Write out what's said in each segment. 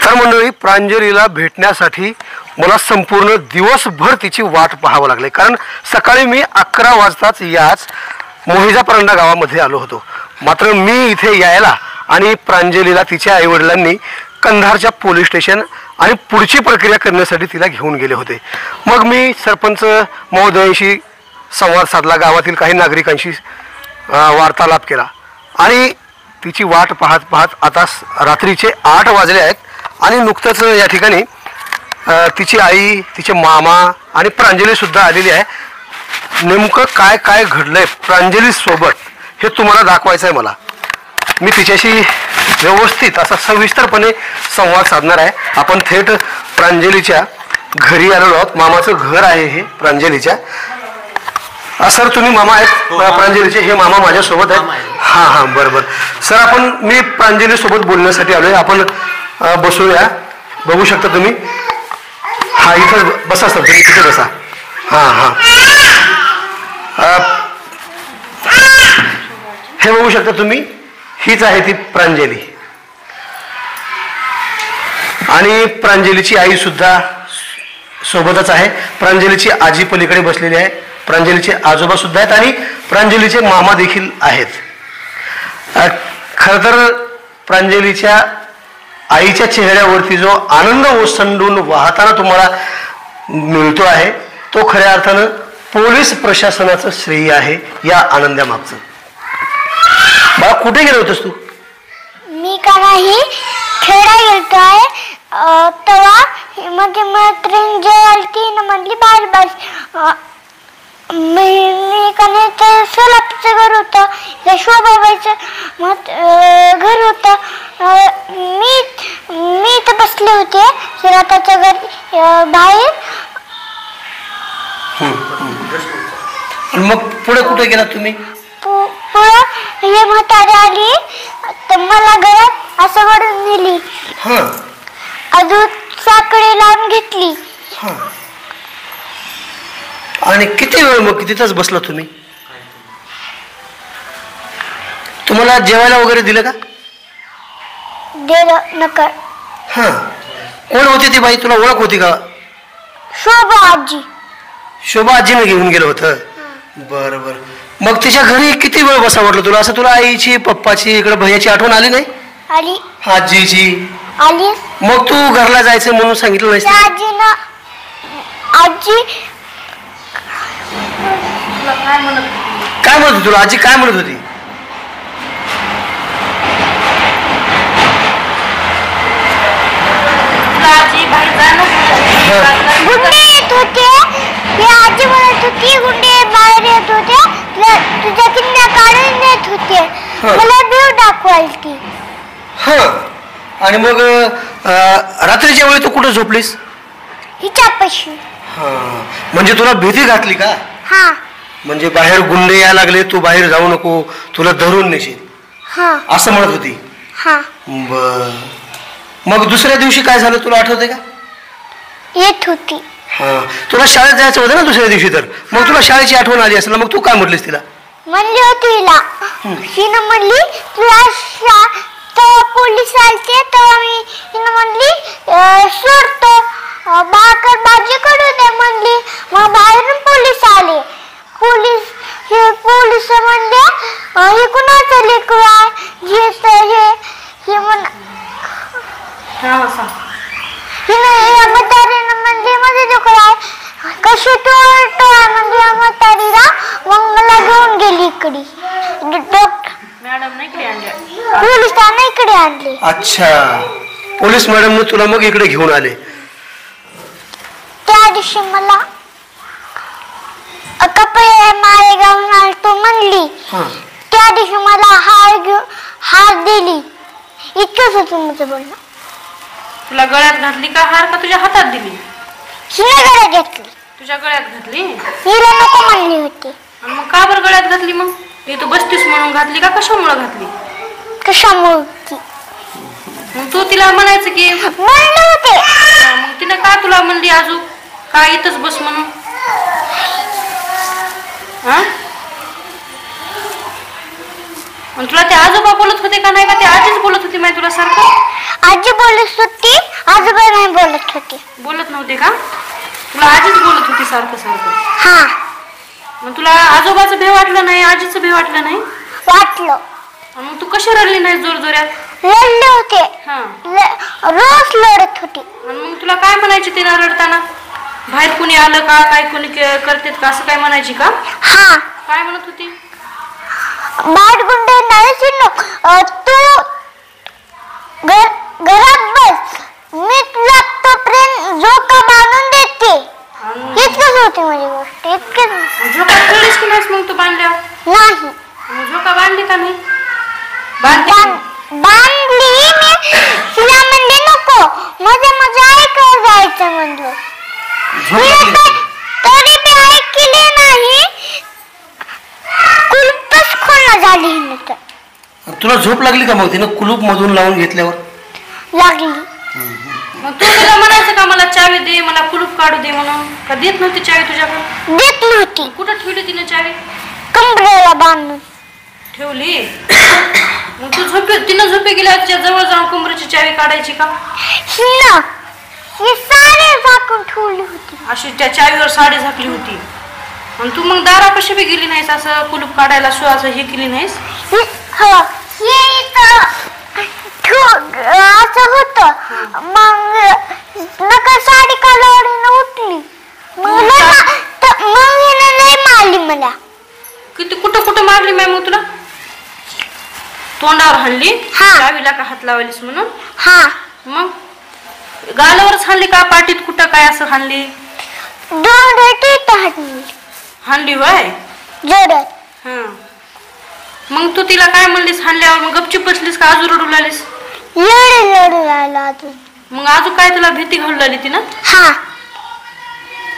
तर मंडळी, प्रांजलीला भेटण्यासाठी मला संपूर्ण दिवसभर तिची वाट पाहावं लागली, कारण सकाळी मी 11 वाजताच याच मोहिजापरांडा गावामध्ये आलो होतो. मात्र मी इथे यायला आणि प्रांजलीला तिच्या आईवडिलांनी कंधारच्या पोलीस स्टेशन आणि पुढची प्रक्रिया करण्यासाठी तिला घेऊन गेले होते. मग मी सरपंच महोदयांशी संवाद साधला, गावातील काही नागरिकांशी वार्तालाप केला आणि तिची वाट पाहत पाहत आता रात्रीचे 8 वाजले आहेत आणि नुकतंच या ठिकाणी तिची आई, तिचे मामा आणि प्रांजली सुद्धा आलेली आहे. नेमकं काय काय घडलंय प्रांजली सोबत हे तुम्हाला दाखवायचं आहे मला. मी तिच्याशी व्यवस्थित असा सविस्तरपणे संवाद साधणार आहे. आपण थेट प्रांजलीच्या घरी आलेलो आहोत. मामाचं घर आहे हे प्रांजलीच्या. सर, तुम्ही मामा आहेत प्रांजलीचे? हे मामा माझ्यासोबत आहेत. हां हां, बरोबर सर. मी प्रांजली सोबत बोलण्यासाठी आलोय. आपण बसूया. बघू शकता तुम्ही. हा, इथं बसा सर, तुम्ही तिथे बसा. हां हां, हे बघू शकता तुम्ही. हीच आहे ती प्रांजली आणि प्रांजलीची आई सुद्धा सोबतच आहे. प्रांजलीची आजी पलीकडे बसलेली आहे. प्रांजलीचे आजोबा सुद्धा आहेत आणि प्रांजलीचे मामा देखील आहेत. खरं तर प्रांजलीच्या आईच्या चेहऱ्यावरती जो आनंद ओसंडून वाहताना तुम्हाला मिळतो आहे तो खऱ्या अर्थानं पोलीस प्रशासनाचं श्रेय आहे या आनंदामागचं. बाळा, कुठे गेलो होतस तू? मी का नाही खेळा गेलतोय तेव्हा माझी मैत्रीण जे आलती ना म्हणली बाहेर बस. मी का नाही ते सोलापूरचं घर होतं, शोभाबाईचं घर होतं. मी इथं बसले होते सुराताच्या घर बाहेर. मग पुढे कुठे गेला तुम्ही? पुढं हे म्हातारी आली तर मला घरात असं वडून नेली. अजून साखळी लावून घेतली. आणि किती वेळ मग तिथंच बसला तुम्ही? तुम्हाला जेवायला वगैरे दिलं का? दिलं नका. कोण होती ती बाई? तुला ओळख होती का? शोभा आजी. शोभा आजीने घेऊन गेलं होतं. बरं बरं. मग तिच्या घरी किती वेळ बसा वाटलं तुला? असं तुला आईची, पप्पाची, इकडे भैयाची आठवण आली नाही? आली. आजीची आली. मग तू घरला जायचं म्हणून सांगितलं नाही? आजीनं आजी काय म्हणत होती तुला? आजी काय म्हणत होती? गुंडे येत होते. ही आजी म्हणत होती गुंडे बाहेर येत होते, तुझ्या किल्ल्या काढून नेत होते. मला देव दाखवायची. आणि मग रात्रीच्या वेळी तू कुठं झोपलीस? हिच्यापाशी. म्हणजे तुला भीती घातली का? हा. म्हणजे बाहेर गुंडे यायला लागले, तू बाहेर जाऊ नको, तुला धरून नेशील असं म्हणत होती? हा. बर. मग दुसऱ्या दिवशी काय झालं तुला आठवते का? येत होती. तुला शाळेत जायचं होतं ना दुसऱ्या दिवशी, तर मग तुला शाळेची आठवण आली असेल. मग तू काय म्हटलीस तिला? म्हणली होती हिला. हिनं म्हणली तुला तेव्हा पोलीस आलते तेव्हा मी हिनं म्हणली सोडतो भाकर भाजी कडू दे म्हणली. मग बाहेरून पोलीस आले. पोलीस म्हणले हे कुणाचं लेकरू आहे? हे म्हण म्हातारीनं म्हणली माझं लेकरू आहे. कशी तो म्हणजे म्हातारीला. मग मला घेऊन गेली इकडे. पोलिसांना इकडे आणले. अच्छा, पोलीस मॅडमने तुला मग इकडे घेऊन आले. त्या दिवशी मला कपडे माळेगावून आणतो म्हणली. त्या दिवशी मला हार दिली. इतकंच होतं माझं बोलणं. तुला गळ्यात घातली का हार, का तुझ्या हातात दिली? हिने गळ्यात घातली. तुझ्या गळ्यात घातली? हिला नको म्हणली होती. मग का बरं गळ्यात घातली? मग तू बसतीस म्हणून घातली का कशामुळे घातली? कशामुळे? मग तू तिला म्हणायचं की म्हणले होते. मग तिने का तुला म्हणली अजून का इथंच बस म्हणून? तुला ते आजोबा बोलत होते का नाही? का ते आजीच बोलत होती? माहिती तुला सारखं आजी बोलत होती बोलत होती. बोलत नव्हते का? तुला आजीच बोलत होती सारखं सारखं. हा. मग तुला आजोबाचं भे वाटलं नाही, आजीचं भे वाटलं नाही? वाटलं. मग तू कशी रडली नाही जोर जोरात? लढले होते. हा. रोज लढत होती. आणि मग तुला काय म्हणायची तिनं रडताना? बाहेर कुणी आलं का, काय कुणी करतेत का, असं काय म्हणायची का? हा. काय म्हणत होती? बाहेर गुंड नाही, तू घरात बस, मी तुला तोपर्यंत झोका बांधून देते. इतकंच होती माझी गोष्ट. इतकंच. झोका खेळलीस की नाहीस मग तू बांधल्यावर? नाही. मग झोका बांधली का नाही? बांधली मी. तिला म्हणले नको, माझ्या ऐकायला जायचं म्हणलं. तरी मी ऐकले नाही. कुलूपच खोल झाली नंतर. तुला झोप लागली का मग तिनं कुलूप मधून लावून घेतल्यावर? लागली. मग तू तिला म्हणायचं का मला चावी दे, मला कुलूप काढू दे म्हणून? का देत नव्हती चावी तुझ्याकडे? देत नव्हती. कुठं ठेवली तिने चावी? कमरेला बांधून ठेवली. मग तू तिनं झोपे गेल्या तिच्या जवळ जाऊन कमरेची चावी काढायची का? ही साडी झाकून ठेवली होती. अशी त्या चावीवर साडी झाकली होती. आणि तू मग दारापाशी बी गेली नाहीस, असं कुलूप काढायला असं हे केली नाहीस? असं होत. मग नका साडी काढल्यावर उठली. मग हिने नाही मारली मला. किती कुठं मारली मॅम मग तुला? तोंडावर हाणली? चावीला का हात लावलीस म्हणून? हा. मग गालावरच हाणली का, पाठीत कुठं काय असं हाणली? हाणली होय जोरात. हा. मग तू तिला काय म्हणलीस हाणल्यावर? मग गपचूप बसलीस का अजून रडू लागलीस? लढू लागला अजून. मग अजून काय तुला भीती घालू लागली तिनं? हा.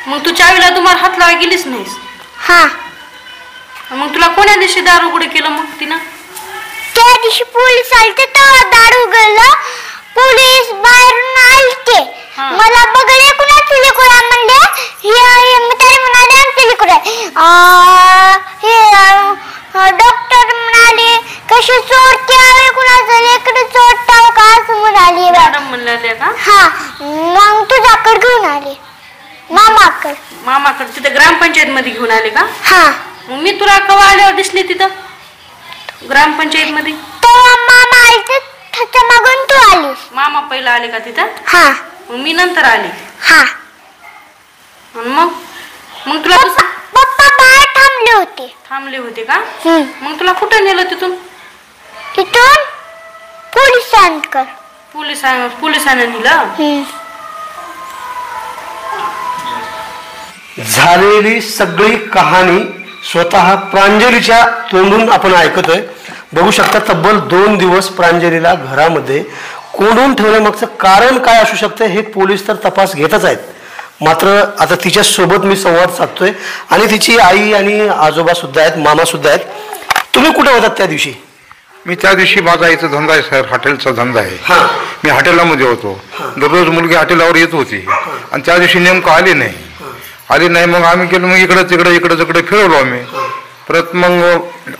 मग तू चावीला तुम्हाला हात लावा गेलीस नाहीस? हा. मग तुला कोण्या दिवशी दार उघड केलं मग तिनं? त्या दिवशी पोलीस आलते तेव्हा दार उघडलं. पोलीस बाहेरून आलते. मला बघले कुणा तिलिकुरा म्हणले. मी तरी म्हणाले तिलिकुरा. हे डॉक्टर म्हणाले कशी चोरते आहे कुणाचं लेकडे चोरताव का असं म्हणाले. मॅडम म्हणले का? हा. मग तुझ्याकडे घेऊन आले. मामाकडे तिथे ग्रामपंचायत मध्ये घेऊन आले का? हा. मग मी तुला केव्हा आल्यावर दिसली तिथं ग्रामपंचायत मध्ये? तेव्हा मामा आले, त्याच्या मागून तू आलीस. मामा पहिला आले का तिथं? हा. मग मी नंतर आले. हा. मग तुला पप्पा बाहेर थांबले होते का? मग तुला कुठं नेलं तिथून? तिथून पोलिसांना नेलं. झालेली सगळी कहाणी स्वतः प्रांजलीच्या तोंडून आपण ऐकतोय. बघू शकता तब्बल 2 दिवस प्रांजलीला घरामध्ये कोंडून ठेवण्यामागचं कारण काय असू शकतं हे पोलीस तर तपास घेतच आहेत. मात्र आता तिच्या सोबत मी संवाद साधतोय आणि तिची आई आणि आजोबा सुद्धा आहेत, मामा सुद्धा आहेत. तुम्ही कुठे होतात त्या दिवशी? मी त्या दिवशी माझा इथं धंदा आहे सर, हॉटेलचा धंदा आहे. मी हॉटेलमध्ये होतो. दररोज मुलगी हॉटेलावर येत होती आणि त्या दिवशी नेमकं आली नाही. मग आम्ही गेलो, मग इकडं तिकडे फिरवलो आम्ही. परत मग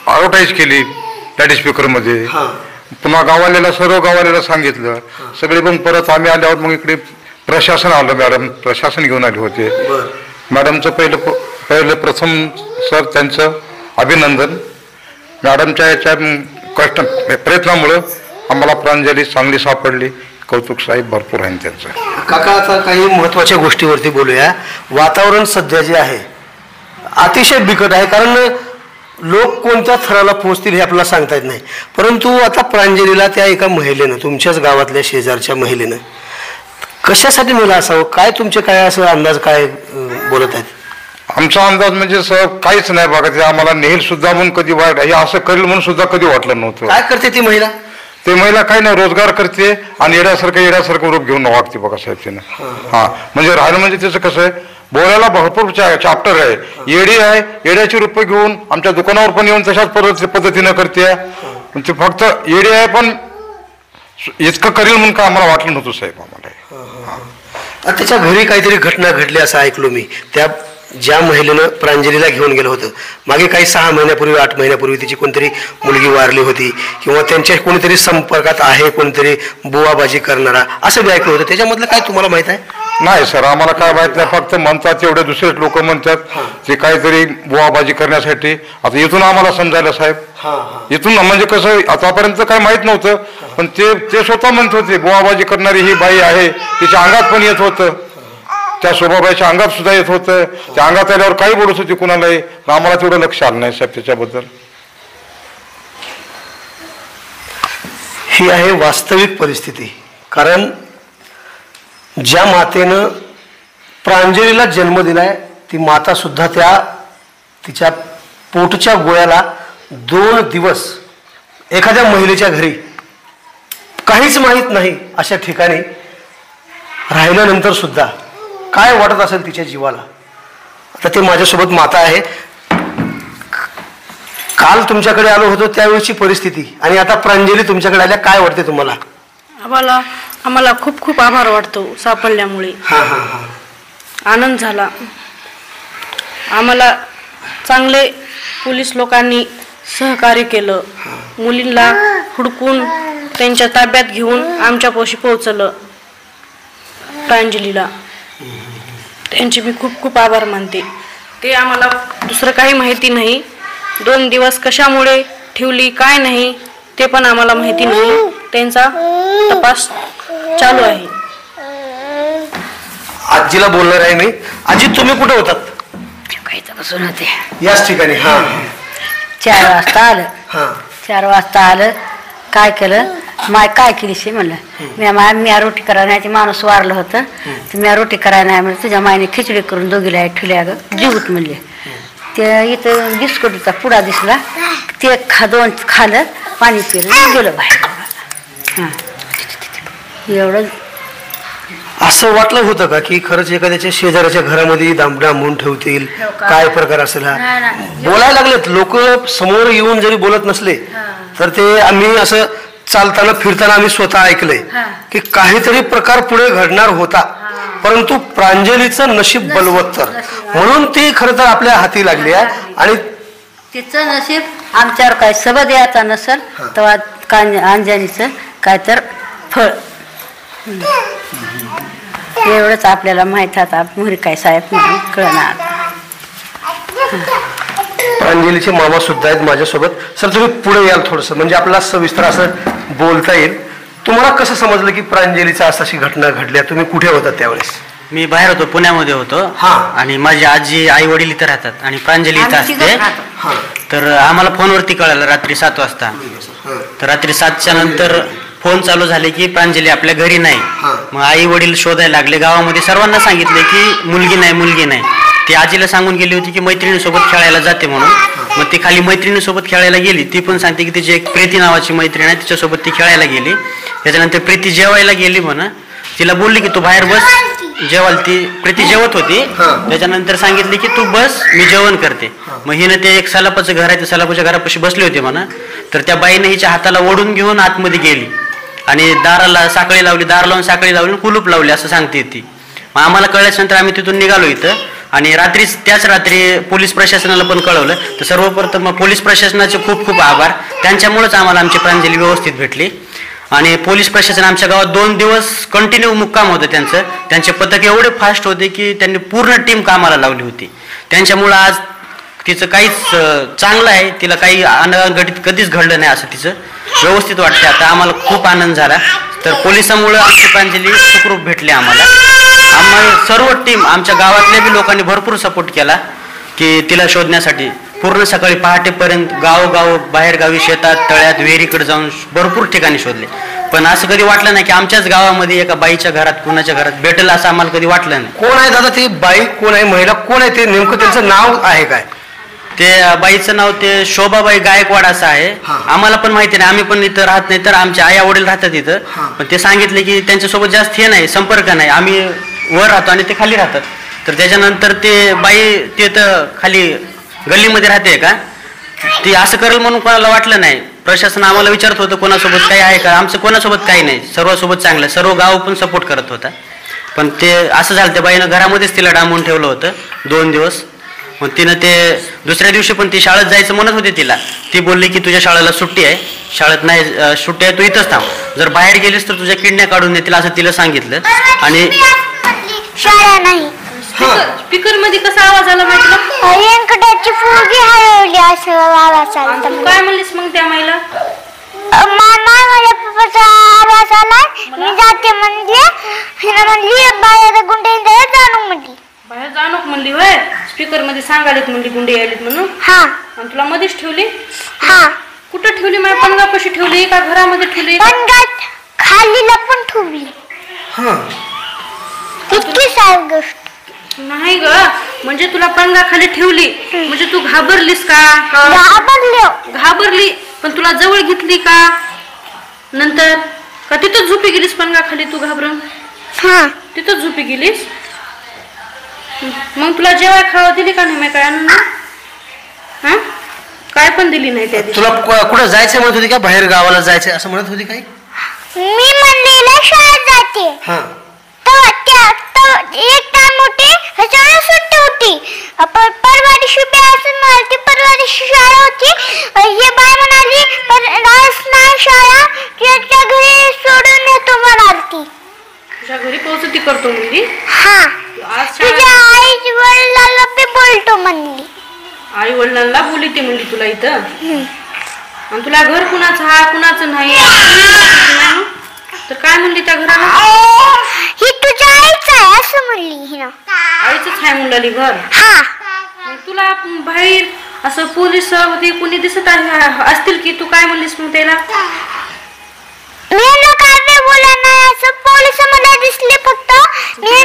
ॲडव्हर्टाईज केली लाऊडस्पीकरमध्ये. पुन्हा सर्व गावाल्याला सांगितलं सगळे. पण परत आम्ही आल्यावर मग इकडे प्रशासन आलं. मॅडम प्रशासन घेऊन आले होते. मॅडमचं पहिलं प्रथम सर त्यांचं अभिनंदन. मॅडमच्या याच्या प्रयत्नामुळं आम्हाला प्रांजली चांगली सापडली. कौतुक साहेब भरपूर आहे त्यांचं. काका आता काही महत्वाच्या गोष्टीवरती बोलूया. वातावरण सध्या जे आहे अतिशय बिकट आहे. कारण लोक कोणत्या थराला पोहोचतील हे आपल्याला सांगता येत नाही. परंतु आता प्रांजलीला त्या एका महिलेनं, तुमच्याच गावातल्या शेजारच्या महिलेनं कशासाठी नेलं असावं? काय तुमचे काय असं अंदाज काय बोलत आहेत? आमचा अंदाज म्हणजे सर काहीच नाही बघा. ते आम्हाला नेहल सुद्धा म्हणून कधी वाईट हे असं करेल म्हणून सुद्धा कधी वाटलं नव्हतं. काय करते ती महिला? ते महिला काही नाही, रोजगार करते आणि येड्यासारखं रूप घेऊन वाटते बघा साहेब तिनं. हा म्हणजे राहिलं म्हणजे त्याचं कसं आहे, बोलायला भरपूर चॅप्टर आहे. येडी आहे, येड्याची रूप घेऊन आमच्या दुकानावर पण येऊन तशाच पद्धतीनं करते. ते फक्त येडी आहे, पण इतकं करेल म्हणून का आम्हाला वाटलं नव्हतं साहेब. आम्हाला त्याच्या घरी काहीतरी घटना घडली असं ऐकलो मी. त्या ज्या महिलेनं प्रांजलीला घेऊन गेलं होतं मागे काही 6 महिन्यापूर्वी 8 महिन्यापूर्वी तिची कोणतरी मुलगी वारली होती किंवा त्यांच्या कोणीतरी संपर्कात आहे कोणतरी बुवाबाजी करणारा असं मी ऐकलं होतं, त्याच्यामधलं काय तुम्हाला माहित आहे? नाही सर, आम्हाला काय माहित नाही. फक्त म्हणतात एवढे दुसरेच लोक म्हणतात ते काहीतरी बुवाबाजी करण्यासाठी. आता इथून आम्हाला समजायला साहेब, इथून म्हणजे कसं आतापर्यंत काही माहित नव्हतं, पण ते स्वतः म्हणत होते बुवाबाजी करणारी ही बाई आहे, तिच्या अंगात पण येत होतं, त्या शोभाबाईच्या अंगात सुद्धा येत होतं. त्या अंगात आल्यावर काही बोलत होती कुणालाही, आम्हाला तेवढं लक्ष आलं नाही साहेब त्याच्याबद्दल. ही आहे वास्तविक परिस्थिती. कारण ज्या मातेनं प्रांजलीला जन्म दिलाय ती माता सुद्धा तिच्या पोटच्या गोळ्याला 2 दिवस एखाद्या महिलेच्या घरी काहीच माहीत नाही अशा ठिकाणी राहिल्यानंतर सुद्धा काय वाटत असेल तिच्या जीवाला. आता ते माझ्यासोबत माता आहे. काल तुमच्याकडे आलो होतो त्यावेळीची परिस्थिती आणि आता प्रांजली तुमच्याकडे आल्या, काय वाटते तुम्हाला? आम्हाला खूप खूप आभार वाटतो सापडल्यामुळे. आनंद झाला. आम्हाला चांगले पोलीस लोकांनी सहकार्य केलं. मुलींना हुडकून त्यांच्या ताब्यात घेऊन आमच्यापाशी पोहोचलं. प्रांजलीला त्यांचे मी खूप खूप आभार मानते. ते आम्हाला दुसरं काही माहिती नाही. 2 दिवस कशामुळे ठेवली काय नाही ते पण आम्हाला माहिती नाही. त्यांचा तपास चालू आहे. आजीला बोलणार आहे मी. आजी तुम्ही कुठे होतात? बसून होते याच ठिकाणी. 4 वाजता आलं. 4 वाजता आलं. काय केलं माय काय केलीशी म्हणलं मी रोटी करायला नाही. ते माणूस वारलं होतं तर मी रोटी करायला नाही म्हणलं. तुझ्या मायने खिचडी करून दोघीला ठेवल्या ग जीवत म्हणले. ते इथं बिस्कुटीचा पुडा दिसला ते 2 खाल्लं पाणी पिलं गेलं बाहेर. एवढं असं वाटलं होतं का की खरंच एखाद्याच्या शेजाऱ्याच्या घरामध्ये डांबून ठेवतील, काय प्रकार असेल हा? बोलायला लागलेत लोक समोर येऊन जरी बोलत नसले तर ते आम्ही असं चालताना फिरताना आम्ही स्वतः ऐकलंय की काहीतरी प्रकार पुढे घडणार होता, परंतु प्रांजलीचं नशीब बलवत्तर म्हणून ती खरं तर आपल्या हाती लागली आहे. आणि तिचं नशीब आमच्यावर काय सबद याचा नसेल तेव्हा अंजनीचं काय तर फळ एवढंच आपल्याला माहित आता मोहरी काय साहेब म्हणून कळणार. प्रांजलीचे मामा सुद्धा आहेत माझ्यासोबत. सर तुम्ही पुढे याल थोडस म्हणजे आपल्याला सविस्तर असं बोलता येईल. तुम्हाला कसं समजलं की प्रांजलीचा अशी घटना घडल्या? तुम्ही कुठे होता त्यावेळेस? मी बाहेर होतो, पुण्यामध्ये होतो. आणि माझी आजी आई वडील इथं राहतात आणि प्रांजली इथं असते. तर आम्हाला फोनवरती कळालं रात्री 7 वाजता. तर रात्री 7च्या नंतर फोन चालू झाले की प्रांजली आपल्या घरी नाही. मग आई वडील शोधायला लागले गावामध्ये. सर्वांना सांगितले की मुलगी नाही. ती आजीला सांगून गेली होती की मैत्रिणीसोबत खेळायला जाते म्हणून. मग ती खाली मैत्रिणीसोबत खेळायला गेली. ती पण सांगते की तिची एक प्रीती नावाची मैत्रीण आहे तिच्यासोबत ती खेळायला गेली. त्याच्यानंतर प्रीती जेवायला गेली म्हणा. तिला बोलली की तू बाहेर बस जेवायला. ती प्रीती जेवत होती. त्याच्यानंतर सांगितले की तू बस मी जेवण करते. मग हिनं ते एक सलापाचं घर आहे त्या सलापाच्या घरापाशी बसले होते म्हणा. तर त्या बाईने हिच्या हाताला ओढून घेऊन आतमध्ये गेली आणि दाराला साखळी लावली. दार लावून साखळी लावली कुलूप लावली असं सांगते ती. मग आम्हाला कळल्यानंतर आम्ही तिथून निघालो इथं आणि त्याच रात्री पोलीस प्रशासनाला पण कळवलं. तर सर्वप्रथम पोलीस प्रशासनाचे खूप खूप आभार. त्यांच्यामुळेच आम्हाला आमची प्रांजली व्यवस्थित भेटली. आणि पोलीस प्रशासन आमच्या गावात 2 दिवस कंटिन्यू मुक्काम होतं त्यांचं. त्यांचे पथक एवढे फास्ट होते की त्यांनी पूर्ण टीम कामाला लावली होती. त्यांच्यामुळं आज तिचं काहीच चांगलं आहे. तिला काही अनघटित कधीच घडलं नाही असं तिचं व्यवस्थित वाटते. आता आम्हाला खूप आनंद झाला. तर पोलिसांमुळं आमची प्रांजली सुखरूप भेटली आम्हाला. सर्व टीम आमच्या गावातल्या बी लोकांनी भरपूर सपोर्ट केला की तिला शोधण्यासाठी. पूर्ण सकाळी पहाटेपर्यंत गावोगाव बाहेरगावी शेतात तळ्यात विहिरीकडे जाऊन भरपूर ठिकाणी शोधले. पण असं कधी वाटलं नाही की आमच्याच गावामध्ये एका बाईच्या घरात कुणाच्या घरात भेटेल असं आम्हाला कधी वाटलं नाही. कोण आहे दादा ती बाई? कोण आहे? महिला कोण आहे? ते नेमकं त्यांचं नाव आहे काय? ते बाईचं नाव ते शोभाबाई गायकवाड असं आहे. आम्हाला पण माहिती नाही. आम्ही पण इथं राहत नाही तर आमच्या आई वडील राहतात इथं. पण ते सांगितले की त्यांच्यासोबत जास्त हे नाही संपर्क नाही. आम्ही वर राहतो आणि ते खाली राहतात. तर त्याच्यानंतर ते बाई ते तर खाली गल्लीमध्ये राहते का ती असं करेल म्हणून कोणाला वाटलं नाही. प्रशासन आम्हाला विचारत होतं कोणासोबत काही आहे का. आमचं कोणासोबत काही नाही. सर्वांसोबत चांगलं. सर्व गाव पण सपोर्ट करत होता. पण ते असं झालं, त्या बाईनं घरामध्येच तिला डांबून ठेवलं होतं 2 दिवस. मग तिनं ते दुसऱ्या दिवशी पण ती शाळेत जायचं म्हणत होती तिला. ती बोलली की तुझ्या शाळेला सुट्टी आहे, शाळेत नाही सुट्टी आहे, तू इथंच थांब, जर बाहेर गेलीस तर तुझ्या किडण्या काढून देतील असं तिला सांगितलं. आणि शाळा नाही. स्पीकर मध्ये कसा आवाज आला माहिती का? व्यंकटाची फुगी हरवली असं आवाज आला. तू काय म्हणलीस मग त्या माईला? माझ्या पप्पाचा आवाज आला, मी जाते म्हणले. हिला म्हणली बाहेर गुंडे जाणू म्हणली. बाहेर जाणू म्हणली होय? स्पीकर मध्ये सांगायलेत म्हणली गुंडे यायलेत म्हणून. हा. आणि तुला मध्येच ठेवली? हा. कुठं ठेवली? माझ्या पणगा कशी ठेवली? का घरामध्ये ठेवली? पणगात खाली लपून ठेवली. इतकी सारी गोष्ट नाही ग, म्हणजे तुला पणगा खाली ठेवली म्हणजे तू घाबरलीस का? घाबरली, पण तुला जवळ घेतली का नंतर? का तिथंच झोपी गेलीस पणगा खाली तू घाबरून? तिथंच झोपी गेलीस. मग तुला जेवाय खावं दिली का नाही? काय आणून हा काय पण दिली नाही त्या दिवशी. तुला कुठं जायचं म्हणत होती का? बाहेर गावाला जायचं असं म्हणत होती काही? मी म्हणलेला शाळेत जाते. एक टाइम होती, ह्याच्यावर सुट्टी होती. परवा दिवशी म्हणाली, परवा दिवशी शाळा होती. हे बाय म्हणाली आज नाही शाळा, तुझ्या घरी सोडून येतो म्हणाली. तुझ्या घरी पोहोचती करतो म्हणजे? हा. तुझ्या आई वडिलांना बी बोलतो म्हणली. आई वडिलांना बोलते म्हणली तुला इथं? आणि तुला घर कुणाचं हा कुणाचं नाही तर काय म्हणली त्या घराला? ही तुझ्या आईच आहे असं म्हणली. हिनं आईच आहे म्हणली घर. हा. तुला बाहेर असं पोलीस होते कोणी दिसत असतील की तू काय म्हणलीस मग त्याला? मी काय बोला नाही असं पोलीस मला दिसले फक्त. मी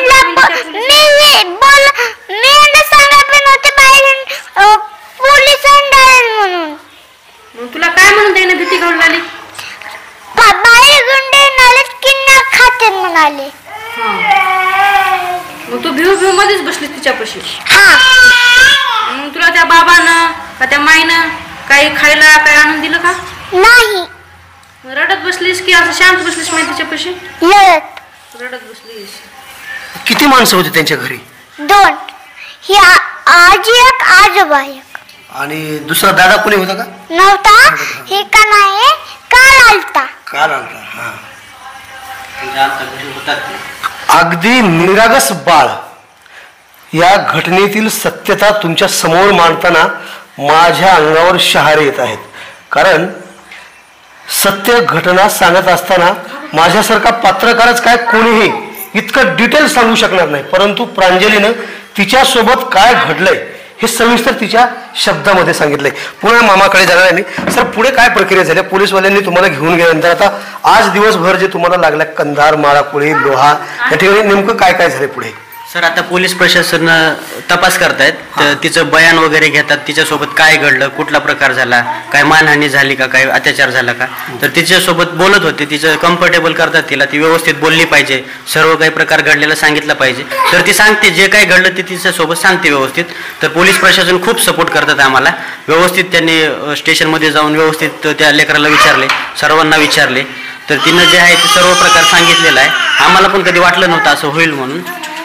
सांगा पण होते बाहेर पोलीस म्हणून. मग तुला काय म्हणून त्याने भीती घालून आली? बाहेर गुंडे नालेत किन्ना खाते म्हणाले. मग तू भिव मध्येच बसली तिच्यापाशी? हा. मग तुला त्या बाबानं का त्या माईनं काही खायला काय आणून दिलं का? नाही. रडत बसलीस की असं शांत बसलीस माहिती तिच्यापाशी? रडत बसलीस. किती माणसं होती त्यांच्या घरी? 2. ही आजी एक आजोबा एक. आणि दुसरा दादा कोणी होता का? नव्हता. हे का नाही काल आलता. अगदी निरागस बाळ या घटनेतील सत्यता तुमच्या समोर मांडताना माझ्या अंगावर शहारे येत आहेत. कारण सत्य घटना सांगत असताना माझ्यासारखा पत्रकारच काय कोणीही इतकं डिटेल सांगू शकणार नाही. परंतु प्रांजलीनं तिच्यासोबत काय घडलंय हे सविस्तर तिच्या शब्दामध्ये सांगितलंय. पुन्हा मामाकडे जाणार आहे मी. सर, पुढे काय प्रक्रिया झाल्या? पोलीसवाल्यांनी तुम्हाला घेऊन गेल्यानंतर आता आज दिवसभर जे तुम्हाला लागल्या कंधार, माळाकुळी, लोहा या ठिकाणी नेमकं काय काय झालंय पुढे? सर, आता पोलीस प्रशासन तपास करतायत. तिचं बयान वगैरे घेतात. तिच्यासोबत काय घडलं, कुठला प्रकार झाला, काय मानहानी झाली का, काय अत्याचार झाला का, तर तिच्यासोबत बोलत होते. तिचं कम्फर्टेबल करतात तिला. ती व्यवस्थित बोलली पाहिजे, सर्व काही प्रकार घडलेला सांगितलं पाहिजे. तर ती सांगते, जे काही घडलं ते तिच्यासोबत सांगते व्यवस्थित. तर पोलीस प्रशासन खूप सपोर्ट करतात आम्हाला. व्यवस्थित त्यांनी स्टेशनमध्ये जाऊन व्यवस्थित त्या लेकराला विचारले, सर्वांना विचारले. तर तिनं जे आहे ते सर्व प्रकार सांगितलेला आहे. आम्हाला पण कधी वाटलं नव्हतं असं होईल म्हणून.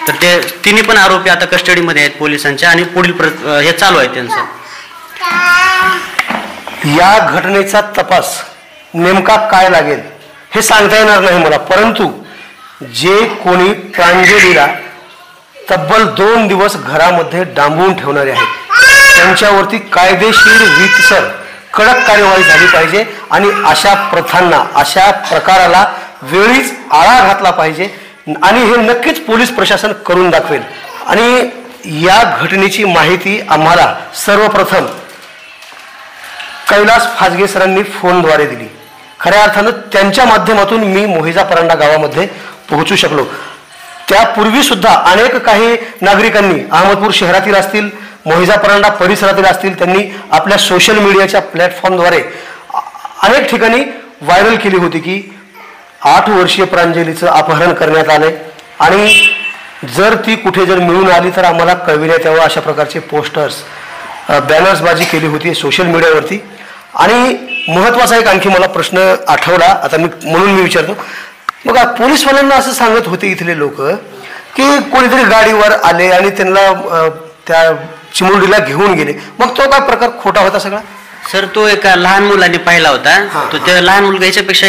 तर ते तिन्ही पण आरोपी आता कस्टडीमध्ये आहेत पोलिसांच्या आणि पुढील हे चालू आहे त्यांचं. या घटनेचा तपास नेमका काय लागेल हे सांगता येणार नाही मला. परंतु जे कोणी प्रांजलीला तब्बल 2 दिवस घरामध्ये डांबवून ठेवणारे आहेत त्यांच्यावरती कायदेशीर रीतसर कडक कार्यवाही झाली पाहिजे आणि अशा प्रथांना, अशा प्रकाराला वेळीच आळा घातला पाहिजे. आणि हे नक्कीच पोलीस प्रशासन करून दाखवेल. आणि या घटनेची माहिती आम्हाला सर्वप्रथम कैलास फाजगे सरांनी फोनद्वारे दिली. खऱ्या अर्थानं त्यांच्या माध्यमातून मी मोहिजा परांडा गावामध्ये पोहोचू शकलो. त्यापूर्वी सुद्धा अनेक काही नागरिकांनी अहमदपूर शहरातील असतील, मोहिजा परांडा परिसरातील असतील, त्यांनी आपल्या सोशल मीडियाच्या प्लॅटफॉर्मद्वारे अनेक ठिकाणी व्हायरल केली होती की 8 वर्षीय प्रांजलीचं अपहरण करण्यात आलंय आणि जर ती कुठे जर मिळून आली तर आम्हाला कळविण्यात यावं, अशा प्रकारचे पोस्टर्स, बॅनर्सबाजी केली होती सोशल मीडियावरती. आणि महत्त्वाचा एक आणखी मला प्रश्न आठवला आता म्हणून मी विचारतो. मग पोलीसवाल्यांना असं सांगत होते इथले लोक की कोणीतरी गाडीवर आले आणि त्यांना त्या चिमुरडीला घेऊन गेले, मग तो काय प्रकार खोटा होता सगळा? सर तो एका लहान मुलाने पाहिला होता, तो त्या लहान मुलगा याच्यापेक्षा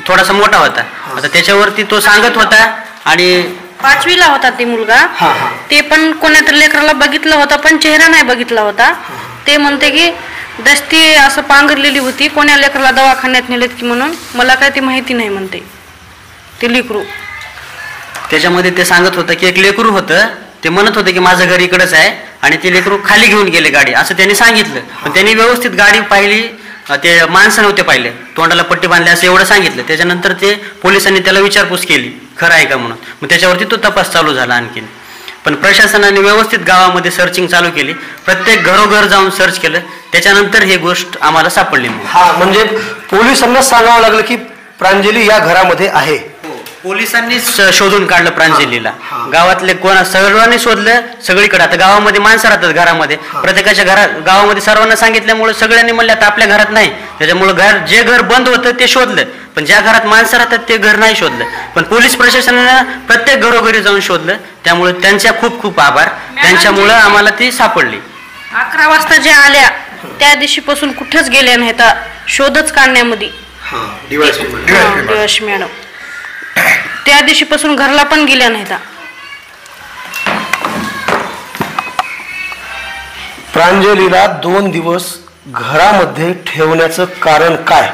थोडासा मोठा होता. आता त्याच्यावरती तो सांगत होता आणि 5वीला होता ते मुलगा. ते पण कोणातरी लेकराला बघितलं होता पण चेहरा नाही बघितला होता. ते म्हणते की दस्ती असं पांघरलेली होती, कोण्या लेकराला दवाखान्यात नेलेत की म्हणून, मला काय ते माहिती नाही म्हणते ते लेकरू. त्याच्यामध्ये ते सांगत होतं की एक लेकरू होतं, ते म्हणत होते की माझं घर इकडंच आहे आणि ते लेकरू खाली घेऊन गेले गाडी असं त्यांनी सांगितलं. पण त्यांनी व्यवस्थित गाडी पाहिली, ते माणसं नव्हते पाहिले, तोंडाला पट्टी बांधली असं एवढं सांगितलं. त्याच्यानंतर ते पोलिसांनी त्याला विचारपूस केली खरं आहे का म्हणून, मग त्याच्यावरती तो तपास चालू झाला आणखीन. पण प्रशासनाने व्यवस्थित गावामध्ये सर्चिंग चालू केली, प्रत्येक घरोघर जाऊन सर्च केलं, त्याच्यानंतर ही गोष्ट आम्हाला सापडली. म्हणजे पोलिसांना सांगावं लागलं की प्रांजली या घरामध्ये आहे. पोलिसांनी शोधून काढलं प्रांजलीला, गावातले कोणा सर्वांनी शोधलं सगळीकडे. आता गावामध्ये माणसं राहतात घरामध्ये, प्रत्येकाच्या गावामध्ये सर्वांना सांगितल्यामुळे सगळ्यांनी म्हणले आता आपल्या घरात नाही, त्याच्यामुळे जे घर बंद होतं ते शोधलं, पण ज्या घरात माणसं राहतात ते घर नाही शोधलं. पण पोलीस प्रशासनानं प्रत्येक घरोघरी जाऊन शोधलं, त्यामुळे त्यांच्या खूप खूप आभार, त्यांच्यामुळं आम्हाला ती सापडली. 11 वाजता ज्या आल्या त्या दिवशीपासून कुठेच गेल्या नाहीत शोधच काढण्यामध्ये. DYSP मॅडम त्या दिवशीपासून घरला पण गेल्या नाहीत. प्रांजलीला 2 दिवस घरामध्ये ठेवण्याचं कारण काय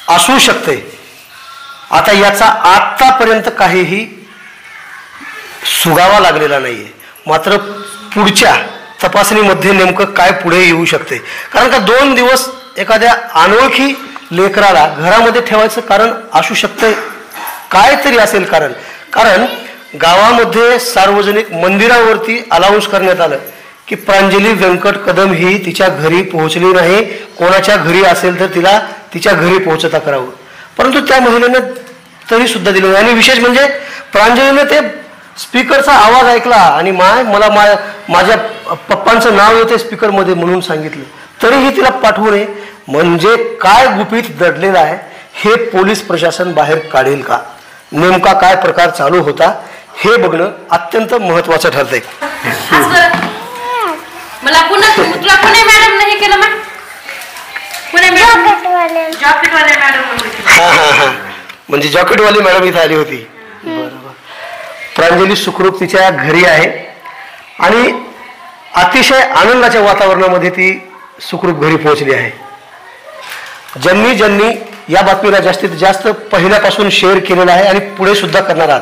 असू शकते? आता याचा आतापर्यंत काहीही सुगावा लागलेला नाहीये, मात्र पुढच्या तपासणीमध्ये नेमकं काय पुढे येऊ शकते. कारण का 2 दिवस एखाद्या अनोळखी लेकराला घरामध्ये ठेवायचं कारण असू शकते, काय तरी असेल कारण. कारण गावामध्ये सार्वजनिक मंदिरावरती अनाऊन्स करण्यात आलं की प्रांजली व्यंकट कदम ही तिच्या घरी पोहोचली नाही, कोणाच्या घरी असेल तर तिला तिच्या घरी पोहोचता करावं. परंतु त्या महिलेने तरी सुद्धा दिलं नाही. आणि विशेष म्हणजे प्रांजलीने ते स्पीकरचा आवाज ऐकला आणि मला माझ्या पप्पांचं नाव येते स्पीकरमध्ये म्हणून सांगितलं, तरीही तिला पाठवू नये. म्हणजे काय गुपित दडलेलं आहे हे पोलीस प्रशासन बाहेर काढेल का? नेमका काय प्रकार चालू होता हे बघणं अत्यंत महत्वाचं ठरतंय. मला तुला पुणे मॅडम नाही केलं मग पुणे जॉकेटवाले मॅडम म्हणजे जॉकेटवाली मॅडम इथे आली होती. बरोबर. प्रांजली सुखरूप तिच्या घरी आहे आणि अतिशय आनंदाच्या वातावरणामध्ये ती सुखरूप घरी पोहोचली आहे. ज्यांनी या बातमीला जास्तीत जास्त पहिल्यापासून शेअर केलेला आहे आणि पुढे सुद्धा करणार आहात.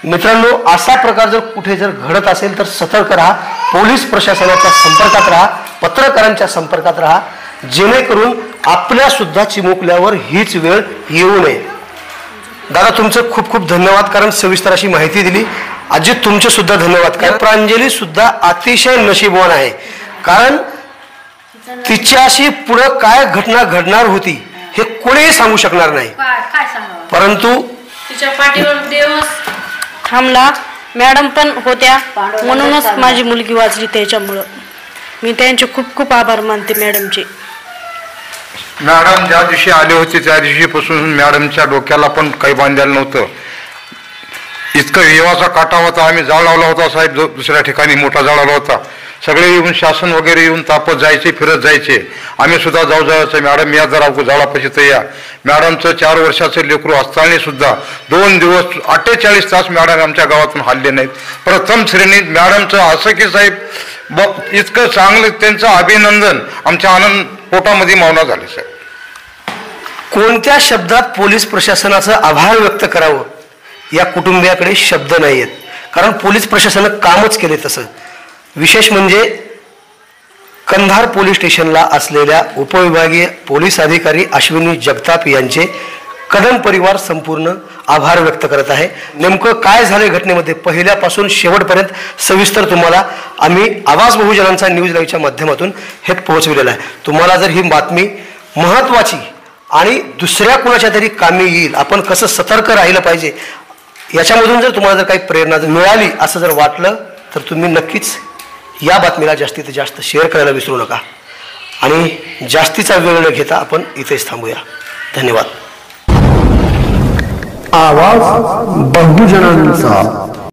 मित्रांनो, असा प्रकार जर कुठे घडत असेल तर सतर्क राहा, पोलीस प्रशासनाच्या संपर्कात राहा, पत्रकारांच्या संपर्कात राहा, जेणेकरून आपल्या सुद्धा चिमुकल्यावर हीच वेळ येऊ नये. दादा तुमचं खूप खूप धन्यवाद, कारण सविस्तर अशी माहिती दिली. आजी तुमचे सुद्धा धन्यवाद, कारण प्रांजली सुद्धा अतिशय नशीबवान आहे, कारण तिच्याशी पुढं काय घटना घडणार होती हे कोणीही सांगू शकणार नाही. परंतु तिच्या पाठीवर देवच थांबला, मॅडम पण होत्या म्हणूनच माझी मुलगी वाचली. त्याच्यामुळं मी त्यांचे खूप खूप आभार मानते मॅडमचे. मॅडम ज्या दिवशी आले होते त्या दिवशीपासून मॅडमच्या डोक्याला पण काही बांधलेलं नव्हतं. इतकं विवाचा काटा होता. आम्ही जाळ लावला होता साहेब, दुसऱ्या ठिकाणी मोठा जाळ लावला होता. सगळे येऊन शासन वगैरे येऊन तापत जायचे, फिरत जायचे. आम्ही सुद्धा जायचं, मॅडम या जरा जाळापाशी तर या. मॅडमचं 4 वर्षाचं लेकरू असताना सुद्धा 2 दिवस 48 तास मॅडम आमच्या गावातून हल्ले नाहीत. प्रथम श्रेणीत मॅडमचं असं की साहेब इतकं चांगलं त्यांचं अभिनंदन आमच्या आनंद पोटामध्ये मावना झाले साहेब. कोणत्या शब्दात पोलीस प्रशासनाचं आभार व्यक्त करावं या कुटुंबियाकडे शब्द नाही आहेत, कारण पोलीस प्रशासनानं कामच केले तसं. विशेष म्हणजे कंधार पोलीस स्टेशनला असलेल्या उपविभागीय पोलीस अधिकारी अश्विनी जगताप यांचे कदम परिवार संपूर्ण आभार व्यक्त करत आहे. नेमकं काय झाले घटनेमध्ये पहिल्यापासून शेवटपर्यंत सविस्तर तुम्हाला आम्ही आवाज बहुजनांचा न्यूज लाईव्हच्या माध्यमातून हे पोहोचविलेलं आहे. तुम्हाला जर ही बातमी महत्त्वाची आणि दुसऱ्या कुणाच्या तरी कामी येईल, आपण कसं सतर्क राहिलं पाहिजे याच्यामधून जर तुम्हाला जर काही प्रेरणा मिळाली असं जर वाटलं तर तुम्ही नक्कीच या बातमीला जास्तीत जास्त शेअर करायला विसरू नका. आणि जास्तीचा वेळ न घेता आपण इथेच थांबूया. धन्यवाद. आवाज बहुजनांचा.